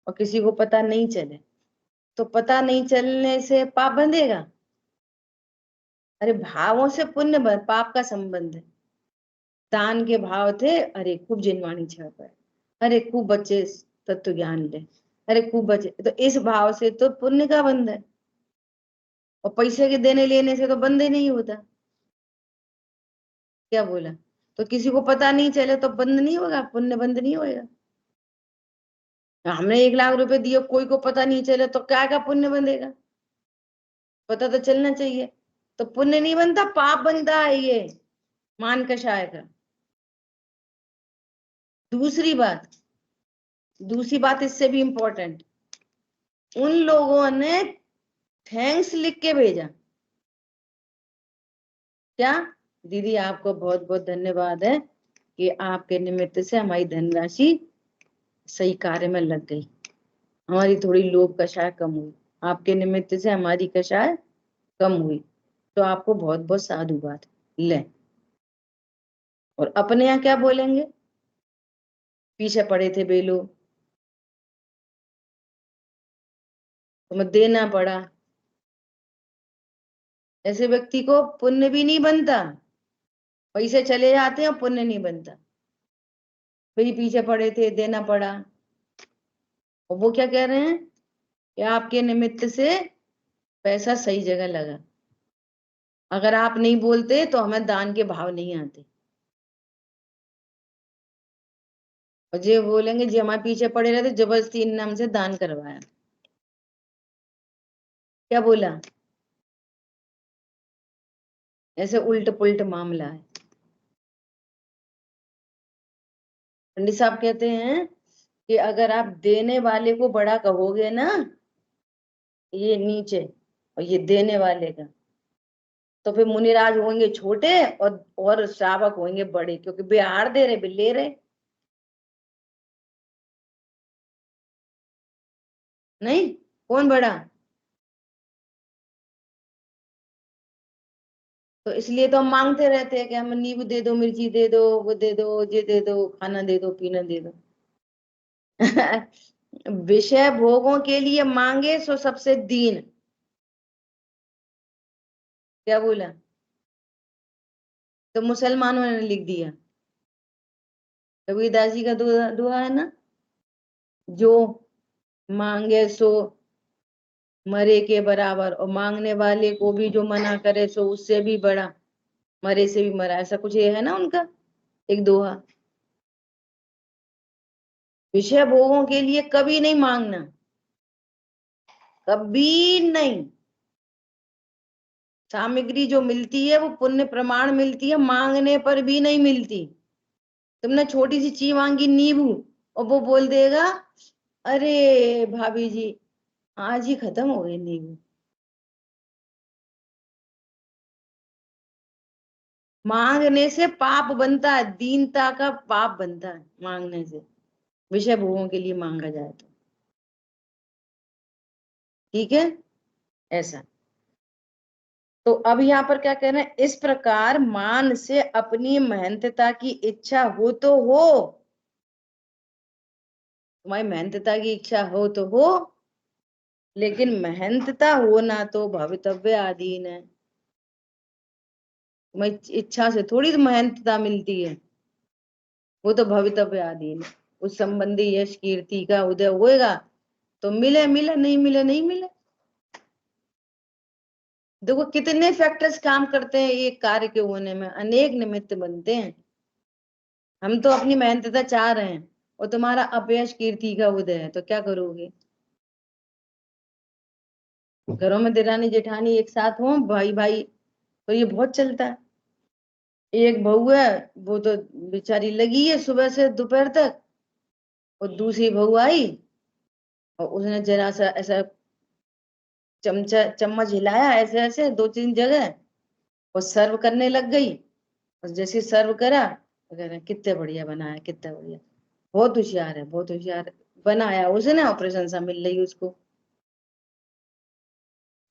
और किसी को पता नहीं चले, तो पता नहीं चलने से पाप बंधेगा? अरे भावों से पुण्य पाप का संबंध है। दान के भाव थे, अरे खूब जिनवाणी छह पाए, अरे खूब बच्चे तत्व ज्ञान ले, अरे खूब बच्चे, तो इस भाव से तो पुण्य का बंध है। और पैसे के देने लेने से तो बंद ही नहीं होता। क्या बोला? तो किसी को पता नहीं चले तो बंद नहीं होगा, पुण्य बंद नहीं होएगा। हमने 1 लाख रुपए दिए, कोई को पता नहीं चले तो क्या का पुण्य बंधेगा? पता तो चलना चाहिए। तो पुण्य नहीं बनता, पाप बनता है ये मान कषाय का। दूसरी बात इससे भी इंपॉर्टेंट, उन लोगों ने थैंक्स लिख के भेजा। क्या? दीदी आपको बहुत बहुत धन्यवाद है कि आपके निमित्त से हमारी धनराशि सही कार्य में लग गई, हमारी थोड़ी लोभ कषाय कम हुई, आपके निमित्त से हमारी कषाय कम हुई, तो आपको बहुत बहुत साधुवाद। ले, और अपने यहाँ क्या बोलेंगे? पीछे पड़े थे बेलो, तुम्हें देना पड़ा। ऐसे व्यक्ति को पुण्य भी नहीं बनता, पैसे चले जाते हैं और पुण्य नहीं बनता। फिर पीछे पड़े थे, देना पड़ा। और वो क्या कह रहे हैं कि आपके निमित्त से पैसा सही जगह लगा। अगर आप नहीं बोलते तो हमें दान के भाव नहीं आते। और जो बोलेंगे जी हमारे पीछे पड़े रहते, जबरदस्ती इन नाम से दान करवाया। क्या बोला? ऐसे उल्ट पुल्ट मामला है। पंडित साहब कहते हैं कि अगर आप देने वाले को बड़ा कहोगे ना, ये नीचे और ये देने वाले का, तो फिर मुनिराज होंगे छोटे और श्रावक होंगे बड़े, क्योंकि बिहार दे रहे, ले रहे नहीं। कौन बड़ा? तो इसलिए तो हम मांगते रहते हैं कि हमें नींबू दे दो, मिर्ची दे दो, वो दे दो, ये दे दो, खाना दे दो, पीना दे दो। विषय भोगों के लिए मांगे सो सबसे दीन। क्या बोला? तो मुसलमानों ने लिख दिया, कबीरदास जी का दुआ दुआ है ना, जो मांगे सो मरे के बराबर, और मांगने वाले को भी जो मना करे सो उससे भी बड़ा, मरे से भी मरा, ऐसा कुछ ये है ना उनका एक दोहा। विषय भोगों के लिए कभी नहीं मांगना, कभी नहीं। सामग्री जो मिलती है वो पुण्य प्रमाण मिलती है, मांगने पर भी नहीं मिलती। तुमने छोटी सी चीज मांगी, नींबू, और वो बोल देगा अरे भाभी जी आज ही खत्म हो गए नींबू। मांगने से पाप बनता है, दीनता का पाप बनता है मांगने से, विषय भोगों के लिए मांगा जाए तो। ठीक है, ऐसा। तो अब यहाँ पर क्या कह रहे हैं, इस प्रकार मान से अपनी मेहनतता की इच्छा हो तो हो, तुम्हारी मेहनतता की इच्छा हो तो हो, लेकिन मेहनतता होना तो भवितव्य अधीन है। तुम्हारी इच्छा से थोड़ी तो मेहनतता मिलती है, वो तो भवितव्य अधीन है। उस संबंधी यश कीर्ति का उदय होएगा तो मिले मिले, नहीं मिले नहीं मिले। देखो कितने फैक्टर्स काम करते हैं एक कार्य के होने में, अनेक निमित्त बनते हैं। हम तो अपनी मेहनतता चाह रहे हैं और तुम्हारा अपयश कीर्ति का उदय है, तो क्या करोगे? घरों में देरानी जेठानी एक साथ हो, भाई भाई, तो ये बहुत चलता है। एक बहू है, वो तो बेचारी लगी है सुबह से दोपहर तक, और दूसरी बहू आई और उसने जरा सा ऐसा चमचा चम्मच हिलाया ऐसे ऐसे 2-3 जगह, और सर्व करने लग गई। और जैसे सर्व करा तो कह रहे कितने बढ़िया बनाया, कितना बढ़िया, बहुत होशियार है, बहुत होशियार बनाया उसने, और प्रशंसा मिल रही उसको।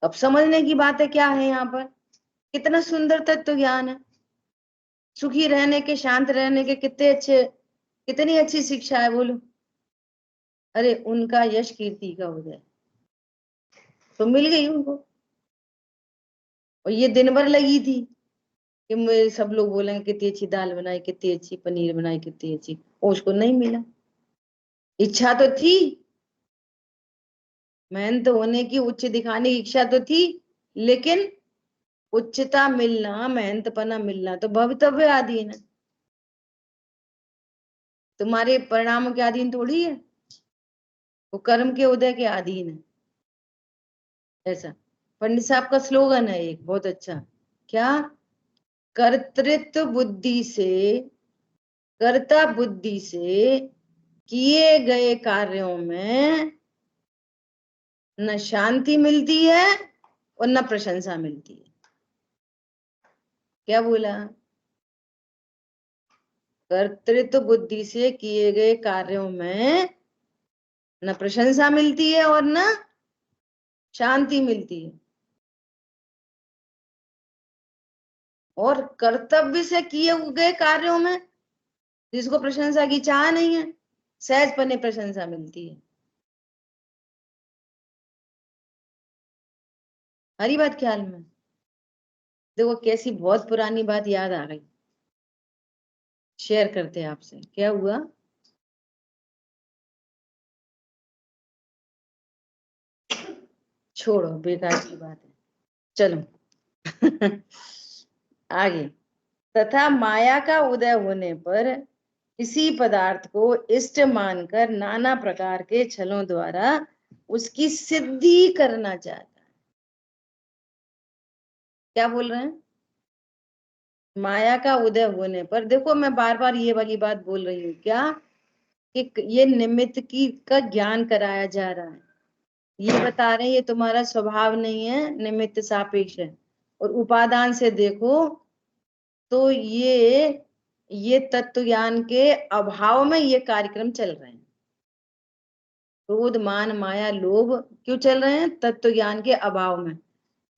अब समझने की बात है क्या है यहाँ पर, कितना सुंदर तत्व ज्ञान है। सुखी रहने के, शांत रहने के कितने अच्छे, कितनी अच्छी शिक्षा है, बोलो। अरे उनका यश कीर्ति का उदय तो मिल गई उनको, और ये दिन भर लगी थी कि मुझे सब लोग बोलेंगे कितनी अच्छी दाल बनाई, कितनी अच्छी पनीर बनाई, कितनी अच्छी, और उसको नहीं मिला। इच्छा तो थी, मेहनत होने की, उच्च दिखाने की इच्छा तो थी, लेकिन उच्चता मिलना, मेहनतपना मिलना तो भवितव्य अधीन है, तुम्हारे परिणामों के अधीन थोड़ी है, वो कर्म के उदय के अधीन है। ऐसा पंडित साहब का स्लोगन है एक बहुत अच्छा, क्या? कर्तृत्व बुद्धि से, कर्ता बुद्धि से किए गए कार्यों में न शांति मिलती है और न प्रशंसा मिलती है। क्या बोला? कर्तृत्व बुद्धि से किए गए कार्यों में न प्रशंसा मिलती है और न शांति मिलती है, और कर्तव्य से किए गए कार्यों में जिसको प्रशंसा की चाह नहीं है, सहज पने प्रशंसा मिलती है। हरी बात ख्याल में? देखो कैसी बहुत पुरानी बात याद आ गई, शेयर करते हैं आपसे। क्या हुआ? छोड़ो, बेकार की बात है, चलो आगे। तथा माया का उदय होने पर किसी पदार्थ को इष्ट मानकर नाना प्रकार के छलों द्वारा उसकी सिद्धि करना चाहता है। क्या बोल रहे हैं? माया का उदय होने पर, देखो मैं बार बार ये वाली बात बोल रही हूँ, क्या कि ये निमित्त की का ज्ञान कराया जा रहा है, ये बता रहे हैं ये तुम्हारा स्वभाव नहीं है, निमित्त सापेक्ष है। और उपादान से देखो तो ये तत्व ज्ञान के अभाव में ये कार्यक्रम चल रहे हैं। क्रोध मान माया लोभ क्यों चल रहे हैं? तत्व ज्ञान के अभाव में।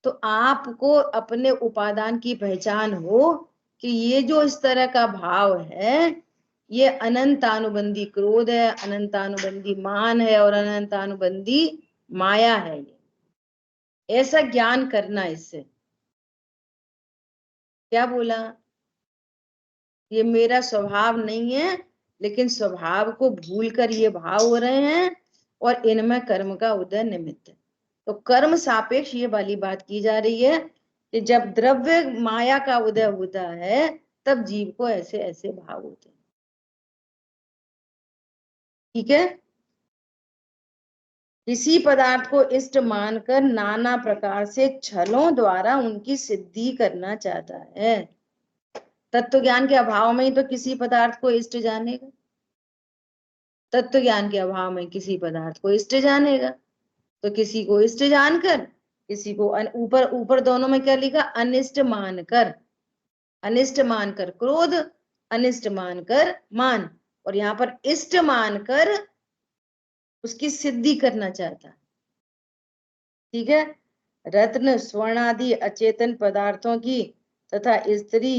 तो आपको अपने उपादान की पहचान हो कि ये जो इस तरह का भाव है, ये अनंतानुबंधी क्रोध है, अनंतानुबंधी मान है और अनंतानुबंधी माया है। ये ऐसा ज्ञान करना इससे। क्या बोला? ये मेरा स्वभाव नहीं है, लेकिन स्वभाव को भूलकर ये भाव हो रहे हैं और इनमें कर्म का उदय निमित्त है। तो कर्म सापेक्ष ये वाली बात की जा रही है कि जब द्रव्य माया का उदय होता है तब जीव को ऐसे ऐसे भाव होते हैं। ठीक है? किसी पदार्थ को इष्ट मानकर नाना प्रकार से छलों द्वारा उनकी सिद्धि करना चाहता है। तत्व ज्ञान के अभाव में ही तो किसी पदार्थ को इष्ट जानेगा, तत्व ज्ञान के अभाव में किसी पदार्थ को इष्ट जानेगा। तो किसी को इष्ट जानकर, किसी को ऊपर ऊपर दोनों में क्या लिखा? अनिष्ट मानकर, अनिष्ट मानकर क्रोध, अनिष्ट मानकर मान, और यहाँ पर इष्ट मानकर उसकी सिद्धि करना चाहता। ठीक है? रत्न स्वर्ण आदि अचेतन पदार्थों की तथा स्त्री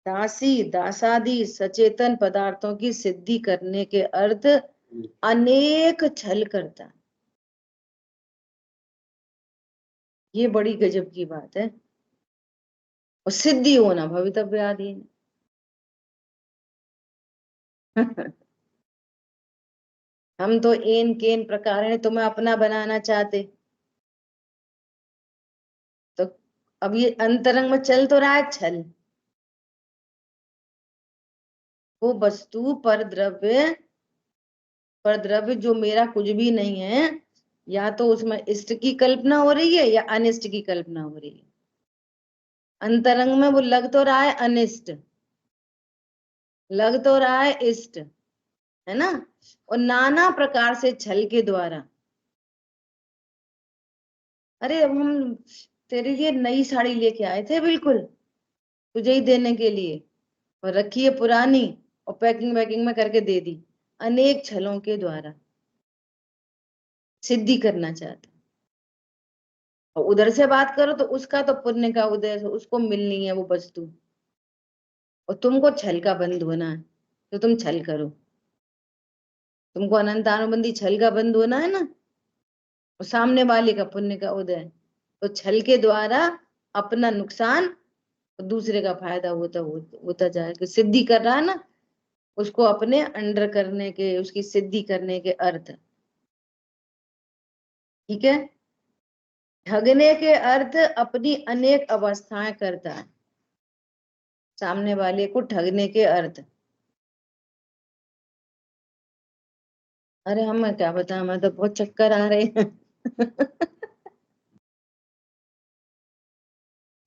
दासी दासादि सचेतन पदार्थों की सिद्धि करने के अर्थ अनेक छल करता। ये बड़ी गजब की बात है। और सिद्धि होना भवितव्य अधीन हम तो एन केन प्रकार तुम्हें अपना बनाना चाहते। तो अब ये अंतरंग में चल तो रहा है छल। वो वस्तु पर द्रव्य जो मेरा कुछ भी नहीं है, या तो उसमें इष्ट की कल्पना हो रही है या अनिष्ट की कल्पना हो रही है। अंतरंग में वो लग तो रहा है अनिष्ट, लग तो रहा है इष्ट, है ना? और नाना प्रकार से छल के द्वारा, अरे अब हम तेरे लिए नई साड़ी लेके आए थे बिल्कुल तुझे ही देने के लिए, और रखी है पुरानी और पैकिंग वैकिंग में करके दे दी। अनेक छलों के द्वारा सिद्धि करना चाहता। और उधर से बात करो तो उसका तो पुण्य का उदय है, उसको मिलनी है वो वस्तु, और तुमको छल का बंद होना है तो तुम छल करो। तुमको अनंतानुबंधी छल का बंद होना है ना, और सामने वाले का पुण्य का उदय। तो छल के द्वारा अपना नुकसान और दूसरे का फायदा होता जाए, कि सिद्धि कर रहा है ना, उसको अपने अंडर करने के, उसकी सिद्धि करने के अर्थ। ठीक है? ठगने के अर्थ अपनी अनेक अवस्थाएं करता है, सामने वाले को ठगने के अर्थ। अरे हमें क्या पता, हमें तो बहुत चक्कर आ रहे हैं।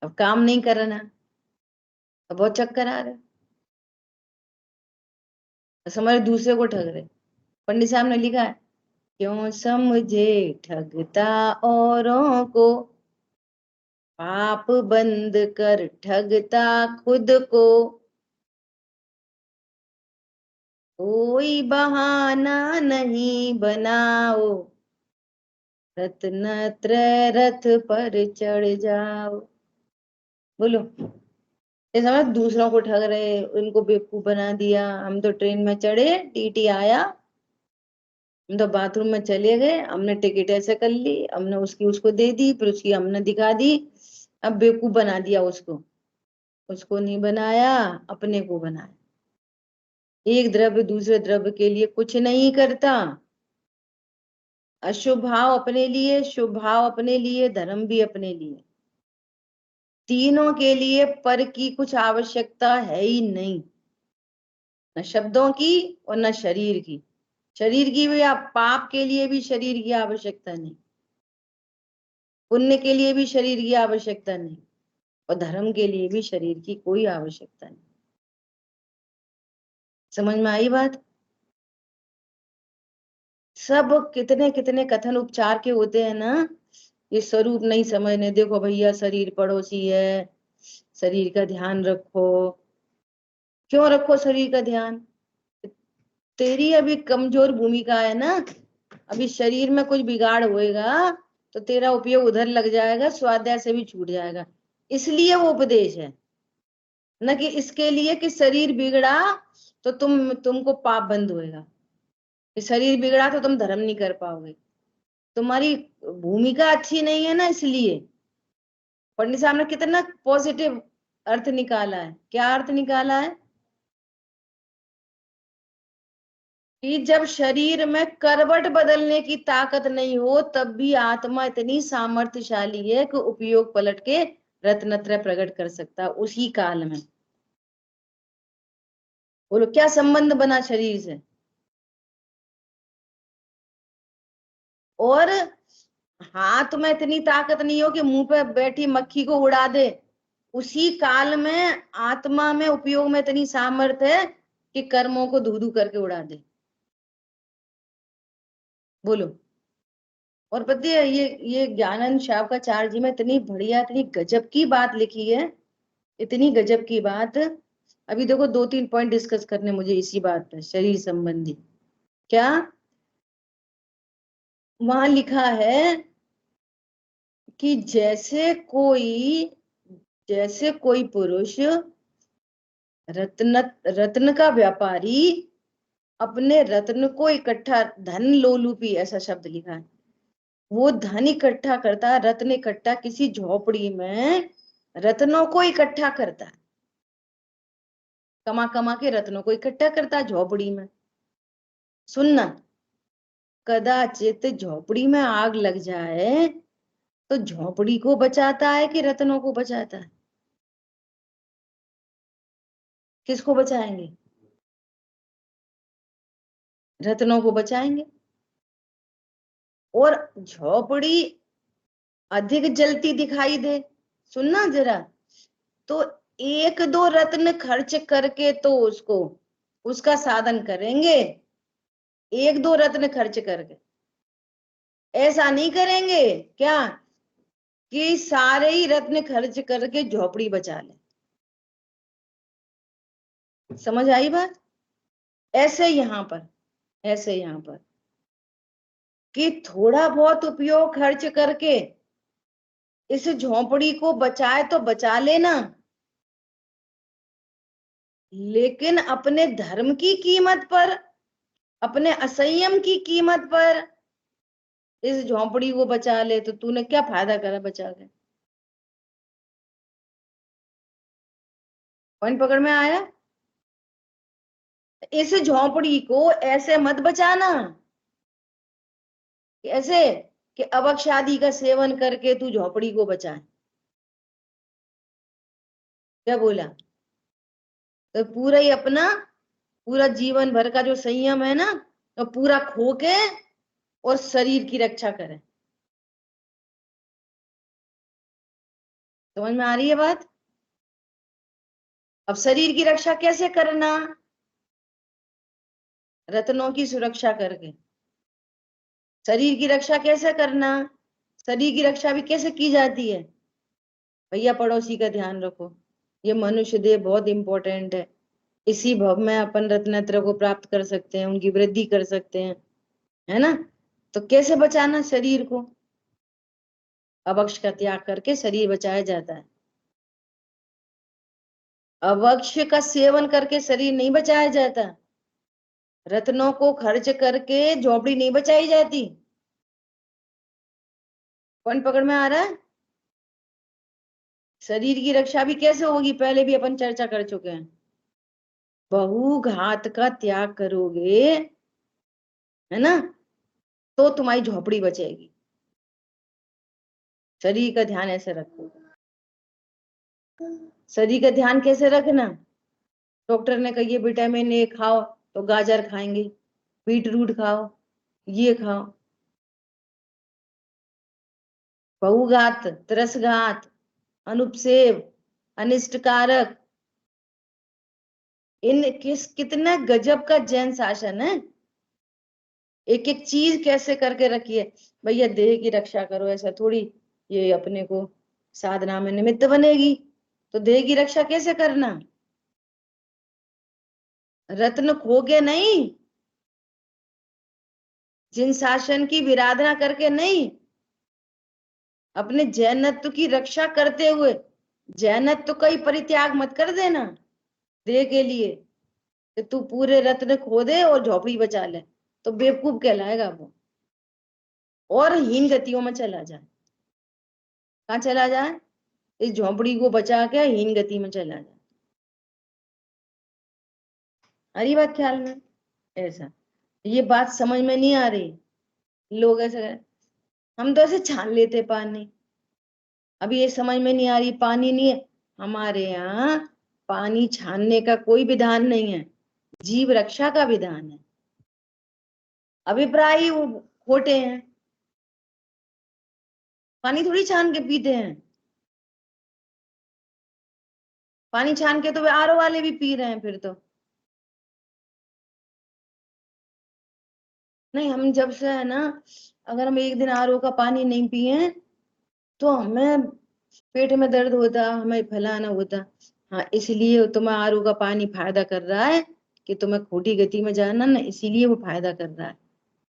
अब काम नहीं करना, अब बहुत चक्कर आ रहे हैं, समझ दूसरे को ठग रहे। पंडित साहब ने लिखा है, क्यों समझे ठगता औरों को, पाप बंद कर ठगता खुद को, कोई बहाना नहीं बनाओ, रत्न त्रय रथ पर चढ़ जाओ। बोलो, ये समझ दूसरों को ठग रहे, उनको बेवकूफ बना दिया। हम तो ट्रेन में चढ़े, टीटी आया, हम तो बाथरूम में चले गए, हमने टिकट ऐसे कर ली, हमने उसकी उसको दे दी, फिर उसकी हमने दिखा दी, अब बेवकूफ बना दिया उसको। उसको नहीं बनाया, अपने को बनाया। एक द्रव्य दूसरे द्रव्य के लिए कुछ नहीं करता। अशुभ भाव अपने लिए, शुभ भाव अपने लिए, धर्म भी अपने लिए, तीनों के लिए पर की कुछ आवश्यकता है ही नहीं, न शब्दों की और न शरीर की। शरीर की भी, आप पाप के लिए भी शरीर की आवश्यकता नहीं, पुण्य के लिए भी शरीर की आवश्यकता नहीं, और धर्म के लिए भी शरीर की कोई आवश्यकता नहीं। समझ में आई बात? सब कितने कितने कथन उपचार के होते हैं ना, ये स्वरूप नहीं समझने। देखो भैया, शरीर पड़ोसी है, शरीर का ध्यान रखो। क्यों रखो शरीर का ध्यान? तेरी अभी कमजोर भूमिका है ना, अभी शरीर में कुछ बिगाड़ होएगा तो तेरा उपयोग उधर लग जाएगा, स्वाध्याय से भी छूट जाएगा। इसलिए वो उपदेश है, न कि इसके लिए कि शरीर बिगड़ा तो तुमको पाप बंद होएगा, कि शरीर बिगड़ा तो तुम धर्म नहीं कर पाओगे। तुम्हारी भूमिका अच्छी नहीं है ना, इसलिए। पंडित साहब ने कितना पॉजिटिव अर्थ निकाला है। क्या अर्थ निकाला है? कि जब शरीर में करवट बदलने की ताकत नहीं हो, तब भी आत्मा इतनी सामर्थ्यशाली है कि उपयोग पलट के रत्नत्रय प्रकट कर सकता है उसी काल में। बोलो, क्या संबंध बना शरीर से? और हाथ में इतनी ताकत नहीं हो कि मुंह पे बैठी मक्खी को उड़ा दे, उसी काल में आत्मा में उपयोग में इतनी सामर्थ्य है कि कर्मों को धू धू करके उड़ा दे। बोलो। और पता है, ये ज्ञानंद शावकाचार्य जी में इतनी बढ़िया, इतनी गजब की बात लिखी है, इतनी गजब की बात। अभी देखो, 2-3 पॉइंट डिस्कस करने मुझे इसी बात पर, शरीर संबंधी। क्या वहां लिखा है कि जैसे कोई पुरुष रत्न रत्न का व्यापारी अपने रत्न को इकट्ठा, धन लोलुपी ऐसा शब्द लिखा है, वो धन इकट्ठा करता है, रत्न इकट्ठा किसी झोपड़ी में रत्नों को इकट्ठा करता है, कमा कमा के रत्नों को इकट्ठा करता है झोपड़ी में। सुनना, कदाचित झोपड़ी में आग लग जाए तो झोपड़ी को बचाता है कि रत्नों को बचाता है? किसको बचाएंगे? रत्नों को बचाएंगे। और झोपड़ी अधिक जलती दिखाई दे, सुनना जरा, तो 1-2 रत्न खर्च करके तो उसको, उसका साधन करेंगे, 1-2 रत्न खर्च करके। ऐसा नहीं करेंगे क्या कि सारे ही रत्न खर्च करके झोपड़ी बचा ले। समझ आई बात? ऐसे यहां पर, ऐसे यहां पर कि थोड़ा बहुत उपयोग खर्च करके इस झोपड़ी को बचाए तो बचा लेना, लेकिन अपने धर्म की कीमत पर, अपने असंयम की कीमत पर इस झोपड़ी को बचा ले, तो तूने क्या फायदा करा बचा के? पॉइंट पकड़ में आया? इस झोपड़ी को ऐसे मत बचाना, ऐसे कि अवक्ष आदि का सेवन करके तू झोपड़ी को बचाए। क्या बोला? तो पूरा ही अपना पूरा जीवन भर का जो संयम है ना, तो पूरा खो के और शरीर की रक्षा करे। समझ में आ रही है बात? अब शरीर की रक्षा कैसे करना? रत्नों की सुरक्षा करके। शरीर की रक्षा कैसे करना? शरीर की रक्षा भी कैसे की जाती है? भैया पड़ोसी का ध्यान रखो, ये मनुष्य देह बहुत इंपॉर्टेंट है। इसी भव में अपन रत्नत्र को प्राप्त कर सकते हैं, उनकी वृद्धि कर सकते हैं, है ना? तो कैसे बचाना शरीर को? अवक्ष का त्याग करके शरीर बचाया जाता है। अवक्ष का सेवन करके शरीर नहीं बचाया जाता। रत्नों को खर्च करके झोपड़ी नहीं बचाई जाती। कौन पकड़ में आ रहा है? शरीर की रक्षा भी कैसे होगी, पहले भी अपन चर्चा कर चुके हैं। बहुघात का त्याग करोगे, है ना, तो तुम्हारी झोपड़ी बचेगी। शरीर का ध्यान ऐसे रखो। शरीर का ध्यान कैसे रखना? डॉक्टर ने कहा ये विटामिन ए खाओ, तो गाजर खाएंगे, बीट रूट खाओ, ये खाओ। बहुघात, त्रसघात, अनुपसेव, अनिष्टकारक, इन कितना गजब का जैन शासन है। एक एक चीज कैसे करके रखी है। भैया देह की रक्षा करो, ऐसा थोड़ी ये अपने को साधना में निमित्त बनेगी। तो देह की रक्षा कैसे करना? रत्न खो के नहीं, जिन शासन की विराधना करके नहीं, अपने जैनत्व की रक्षा करते हुए। जैनत्व का ही परित्याग मत कर देना देह के लिए कि तू पूरे रत्न खो दे और झोपड़ी बचा ले, तो बेवकूफ कहलाएगा वो, और हीन गतियों में चला जाए। कहाँ चला जाए? इस झोपड़ी को बचा के हीन गति में चला जाए। हरी बात ख्याल में? ऐसा ये बात समझ में नहीं आ रही। लोग ऐसे, हम तो ऐसे छान लेते पानी। अभी ये समझ में नहीं आ रही, पानी नहीं है हमारे यहाँ। पानी छानने का कोई विधान नहीं है, जीव रक्षा का विधान है। अभिप्राय ही वो खोटे हैं। पानी थोड़ी छान के पीते हैं। पानी छान के तो वे आरओ वाले भी पी रहे हैं फिर तो। नहीं, हम जब से है ना, अगर हम एक दिन आरओ का पानी नहीं पिए तो हमें पेट में दर्द होता, हमें फलाना होता। हाँ, इसलिए तुम्हें आरओ का पानी फायदा कर रहा है कि तुम्हें खोटी गति में जाना ना, इसीलिए वो फायदा कर रहा है।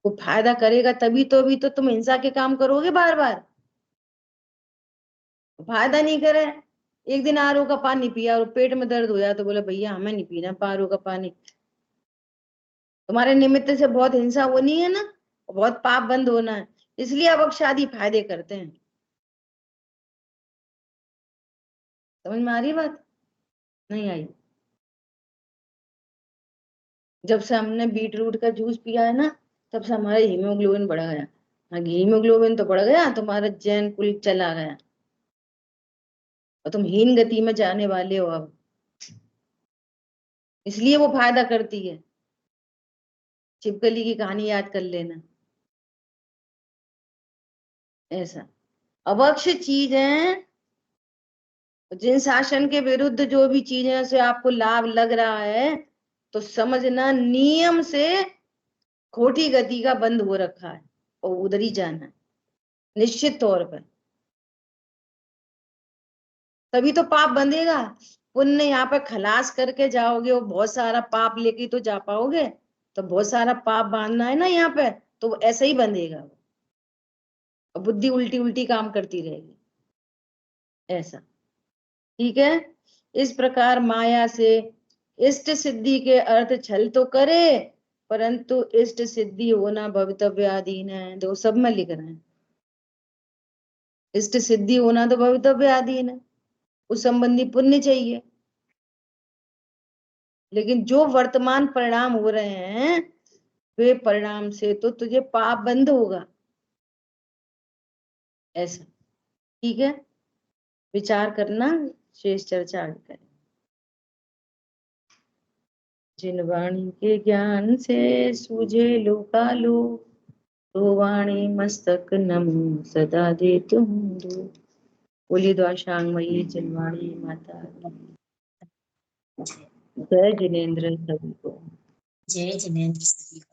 वो फायदा करेगा तभी तो, भी तो तुम हिंसा के काम करोगे बार बार। फायदा नहीं करे, एक दिन आरओ का पानी पिया और पेट में दर्द हो जाए तो बोले भैया हमें नहीं पीना आरओ का पानी। तुम्हारे निमित्त से बहुत हिंसा होनी है ना, बहुत पाप बंद होना है, इसलिए अवक्षादी फायदे करते हैं। समझ में आ रही बात? नहीं आई? जब से हमने बीट रूट का जूस पिया है ना, तब से हमारा हीमोग्लोबिन बढ़ गया। हाँ, हीमोग्लोबिन तो बढ़ गया, तुम्हारा जैन कुल चला गया और तुम हीन गति में जाने वाले हो अब। इसलिए वो फायदा करती है। छिपकली की कहानी याद कर लेना। ऐसा अवक्ष चीज है, जिन शासन के विरुद्ध जो भी चीजें से आपको लाभ लग रहा है, तो समझना नियम से खोटी गति का बंद हो रखा है और उधर ही जाना है निश्चित तौर पर। तभी तो पाप बंधेगा। पुण्य यहाँ पे खलास करके जाओगे और बहुत सारा पाप लेके तो जा पाओगे। तो बहुत सारा पाप बांधना है ना यहाँ पे, तो वो ऐसे ही बंधेगा और बुद्धि उल्टी उल्टी काम करती रहेगी। ऐसा, ठीक है? इस प्रकार माया से इष्ट सिद्धि के अर्थ छल तो करे, परंतु इष्ट सिद्धि होना भवितव्याधीन है। दो सब में लिख रहे हैं, इष्ट सिद्धि होना तो भवितव्याधीन है, उस संबंधी पुण्य चाहिए। लेकिन जो वर्तमान परिणाम हो रहे हैं, वे परिणाम से तो तुझे पाप बंद होगा। ऐसा। ठीक है, विचार करना, शेष चर्चा आगे करें। जिन वाणी के ज्ञान से सूझे लोकालो, तो वाणी मस्तक नमो सदा दे तुम दो। बोलिए द्वाशांगमयी जिनवाणी माता की। जय जिनेन्द्र सभी को। जय जिनेन्द्र सभी को।